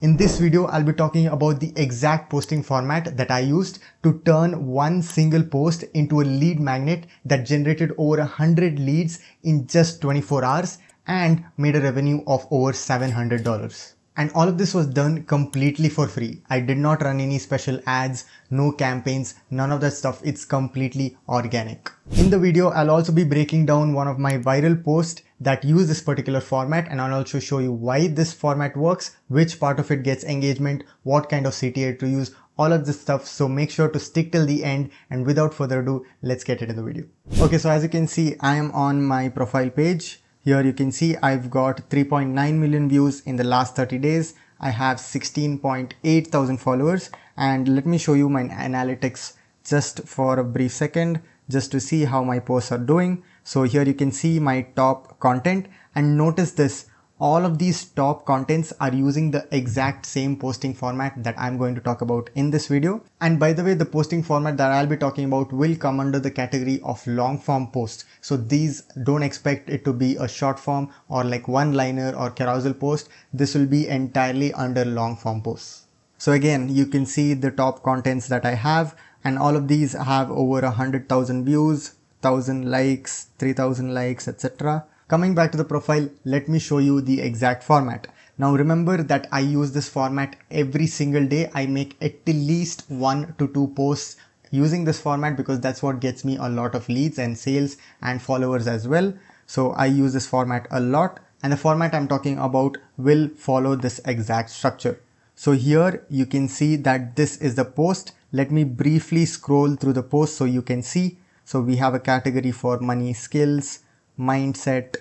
In this video, I'll be talking about the exact posting format that I used to turn one single post into a lead magnet that generated over 100 leads in just 24 hours and made a revenue of over $700. And all of this was done completely for free. I did not run any special ads, no campaigns, none of that stuff. It's completely organic. In the video, I'll also be breaking down one of my viral posts that use this particular format, and I'll also show you why this format works, which part of it gets engagement, what kind of CTA to use, all of this stuff. So make sure to stick till the end, and without further ado, let's get into the video. Okay, so as you can see, I am on my profile page. Here you can see I've got 3.9 million views in the last 30 days. I have 16.8 thousand followers, and let me show you my analytics just for a brief second just to see how my posts are doing. So here you can see my top content, and notice this, all of these top contents are using the exact same posting format that I'm going to talk about in this video. And by the way, the posting format that I'll be talking about will come under the category of long form posts. So these, don't expect it to be a short form or like one liner or carousel post. This will be entirely under long form posts. So again, you can see the top contents that I have, and all of these have over 100,000 views, 1,000 likes, 3,000 likes, etc. Coming back to the profile, let me show you the exact format. Now remember that I use this format every single day. I make at least 1 to 2 posts using this format because that's what gets me a lot of leads and sales and followers as well. So I use this format a lot, and the format I'm talking about will follow this exact structure. So here you can see that this is the post. Let me briefly scroll through the post so you can see. So we have a category for money, skills, mindset,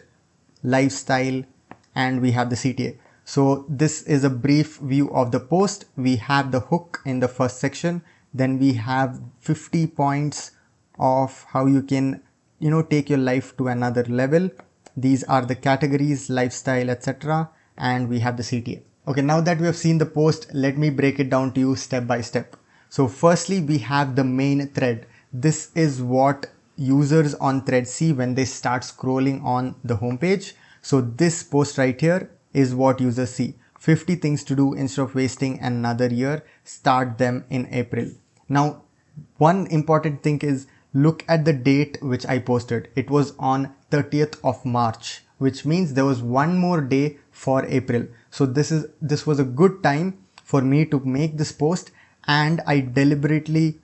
lifestyle, and we have the CTA. So this is a brief view of the post. We have the hook in the first section. Then we have 50 points of how you can, take your life to another level. These are the categories, lifestyle, etc. And we have the CTA. Okay, now that we have seen the post, let me break it down to you step by step. So firstly, we have the main thread. This is what users on Threads see when they start scrolling on the homepage. So this post right here is what users see. 50 things to do instead of wasting another year. Start them in April. Now, one important thing is look at the date which I posted. It was on 30th of March, which means there was one more day for April. So this was a good time for me to make this post, and I deliberately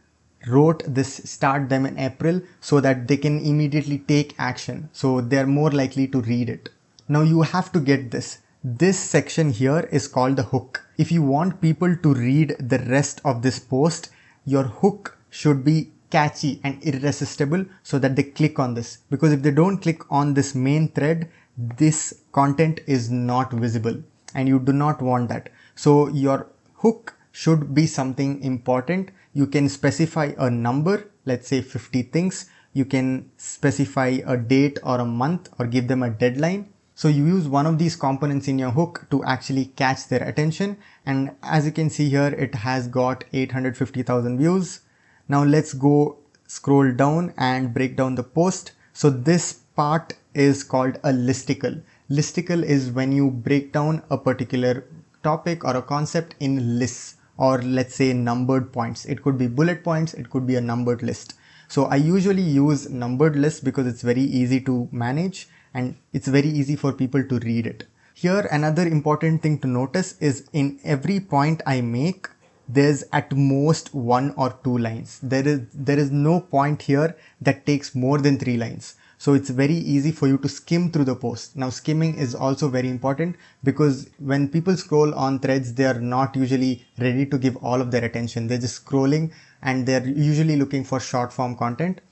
wrote this start them in April so that they can immediately take action. So they're more likely to read it. Now you have to get this. This section here is called the hook. If you want people to read the rest of this post, your hook should be catchy and irresistible so that they click on this. Because if they don't click on this main thread, this content is not visible, and you do not want that. So your hook should be something important. You can specify a number, let's say 50 things. You can specify a date or a month or give them a deadline. So you use one of these components in your hook to actually catch their attention. And as you can see here, it has got 850,000 views. Now let's go scroll down and break down the post. So this part is called a listicle. Listicle is when you break down a particular topic or a concept in lists, or let's say numbered points. It could be bullet points, it could be a numbered list. So I usually use numbered lists because it's very easy to manage and it's very easy for people to read it. Here, another important thing to notice is in every point I make, there's at most 1 or 2 lines. There is no point here that takes more than 3 lines. So it's very easy for you to skim through the post. Now skimming is also very important because when people scroll on Threads, they are not usually ready to give all of their attention. They're just scrolling and they're usually looking for short form content.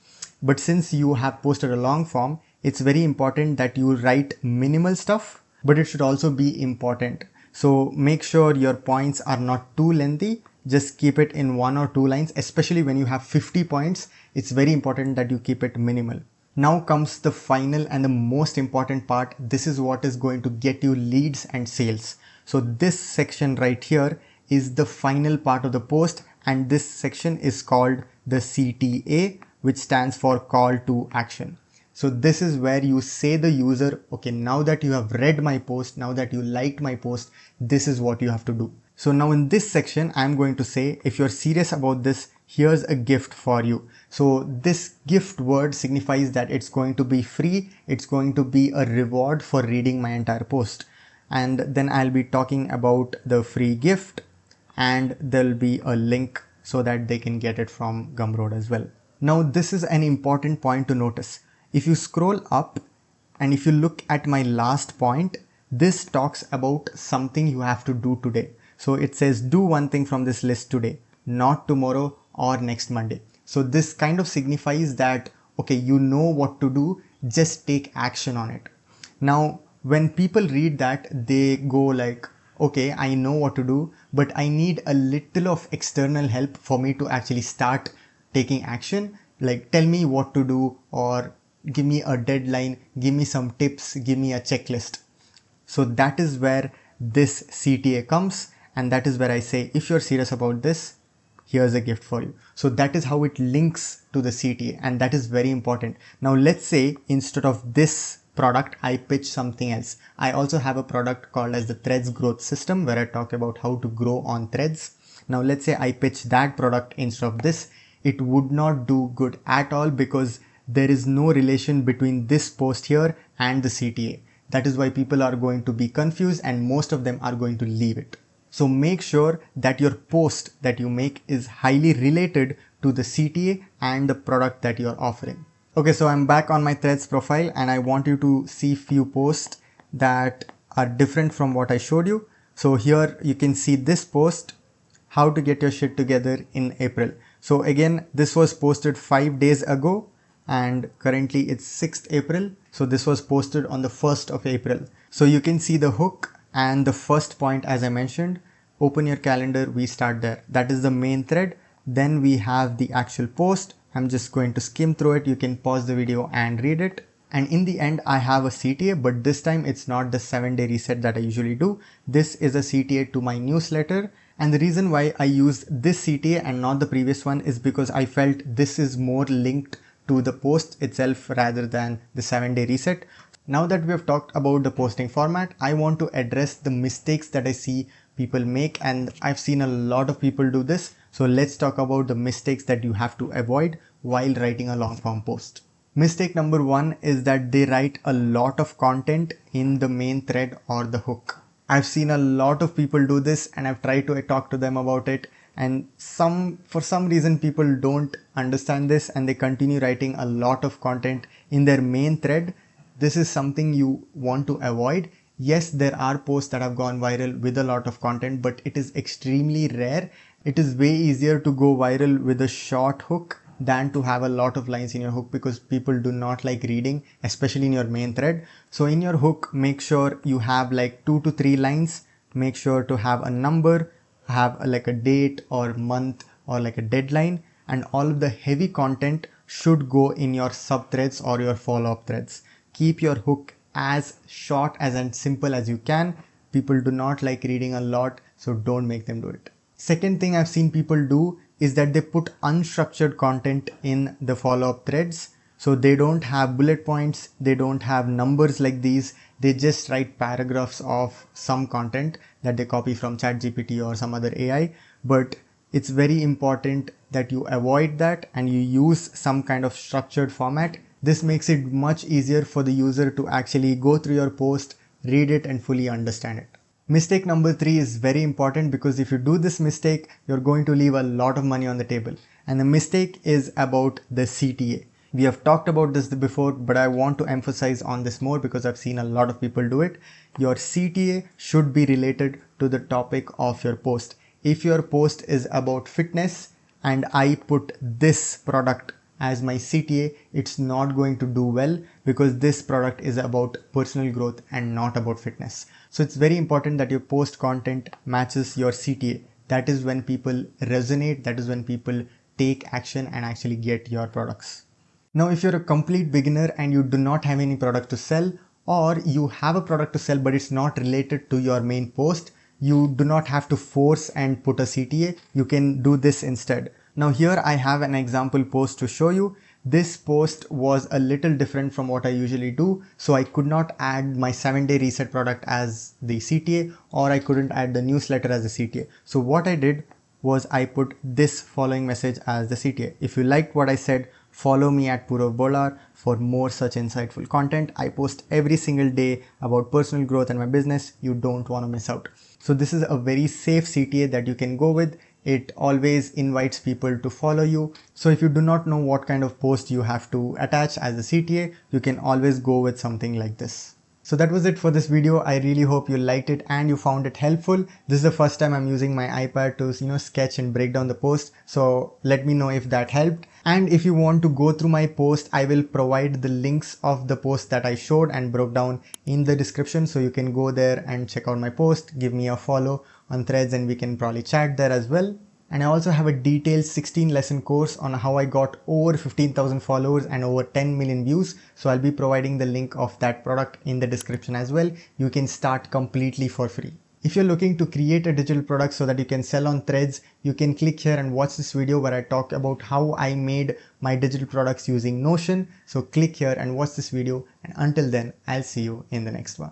But since you have posted a long form, it's very important that you write minimal stuff, but it should also be important. So make sure your points are not too lengthy. Just keep it in 1 or 2 lines, especially when you have 50 points. It's very important that you keep it minimal. Now comes the final and the most important part. This is what is going to get you leads and sales. So this section right here is the final part of the post, and this section is called the CTA, which stands for call to action. So this is where you say the user, okay, now that you have read my post, now that you liked my post, this is what you have to do. So now in this section, I'm going to say, if you're serious about this, here's a gift for you. So this gift word signifies that it's going to be free. It's going to be a reward for reading my entire post. And then I'll be talking about the free gift, and there'll be a link so that they can get it from Gumroad as well. Now this is an important point to notice. If you scroll up and if you look at my last point, this talks about something you have to do today. So it says do one thing from this list today, not tomorrow or next Monday. So this kind of signifies that, okay, you know what to do, just take action on it. Now, when people read that, they go like, okay, I know what to do, but I need a little of external help for me to actually start taking action. Like, tell me what to do, or give me a deadline, give me some tips, give me a checklist. So that is where this CTA comes, and that is where I say, if you're serious about this, here's a gift for you. So that is how it links to the CTA, and that is very important. Now let's say instead of this product, I pitch something else. I also have a product called as the Threads Growth System, where I talk about how to grow on Threads. Now let's say I pitch that product instead of this. It would not do good at all, because there is no relation between this post here and the CTA. That is why people are going to be confused, and most of them are going to leave it. So make sure that your post that you make is highly related to the CTA and the product that you're offering. Okay, so I'm back on my Threads profile, and I want you to see few posts that are different from what I showed you. So here you can see this post, how to get your shit together in April. So again, this was posted 5 days ago, and currently it's 6th April. So this was posted on the 1st of April. So you can see the hook and the first point, as I mentioned. Open your calendar, we start there. That is the main thread. Then we have the actual post. I'm just going to skim through it. You can pause the video and read it. And in the end, I have a CTA, but this time it's not the 7-day reset that I usually do. This is a CTA to my newsletter. And the reason why I used this CTA and not the previous one is because I felt this is more linked to the post itself rather than the 7-day reset. Now that we have talked about the posting format, I want to address the mistakes that I see people make, and I've seen a lot of people do this. So let's talk about the mistakes that you have to avoid while writing a long form post. Mistake number 1 is that they write a lot of content in the main thread or the hook. I've seen a lot of people do this, and I've tried to talk to them about it, and for some reason people don't understand this and they continue writing a lot of content in their main thread. This is something you want to avoid. Yes, there are posts that have gone viral with a lot of content, but it is extremely rare. It is way easier to go viral with a short hook than to have a lot of lines in your hook, because people do not like reading, especially in your main thread. So in your hook, make sure you have like 2 to 3 lines. Make sure to have a number, have like a date or month or like a deadline, and all of the heavy content should go in your sub threads or your follow-up threads. Keep your hook as short and simple as you can. People do not like reading a lot, so don't make them do it. Second thing I've seen people do is that they put unstructured content in the follow-up threads. So they don't have bullet points, they don't have numbers like these, they just write paragraphs of some content that they copy from ChatGPT or some other AI. But it's very important that you avoid that and you use some kind of structured format. This makes it much easier for the user to actually go through your post, read it and fully understand it. Mistake number 3 is very important, because if you do this mistake, you're going to leave a lot of money on the table. And the mistake is about the CTA. We have talked about this before, but I want to emphasize on this more because I've seen a lot of people do it. Your CTA should be related to the topic of your post. If your post is about fitness and I put this product as my CTA, it's not going to do well, because this product is about personal growth and not about fitness. So it's very important that your post content matches your CTA. That is when people resonate. That is when people take action and actually get your products. Now, if you're a complete beginner and you do not have any product to sell, or you have a product to sell but it's not related to your main post, you do not have to force and put a CTA. You can do this instead. Now here I have an example post to show you. This post was a little different from what I usually do, so I could not add my 7-day reset product as the CTA, or I couldn't add the newsletter as the CTA. So what I did was I put this following message as the CTA. If you liked what I said, follow me at Purav Bolar for more such insightful content. I post every single day about personal growth and my business. You don't want to miss out. So this is a very safe CTA that you can go with. It always invites people to follow you. So if you do not know what kind of post you have to attach as a CTA, you can always go with something like this. So that was it for this video. I really hope you liked it and you found it helpful. This is the first time I'm using my iPad to sketch and break down the post. So let me know if that helped. And if you want to go through my post, I will provide the links of the post that I showed and broke down in the description. So you can go there and check out my post, give me a follow on Threads, and we can probably chat there as well. And I also have a detailed 16 lesson course on how I got over 15,000 followers and over 10 million views. So I'll be providing the link of that product in the description as well. You can start completely for free. If you're looking to create a digital product so that you can sell on Threads, you can click here and watch this video where I talk about how I made my digital products using Notion. So click here and watch this video. And until then, I'll see you in the next one.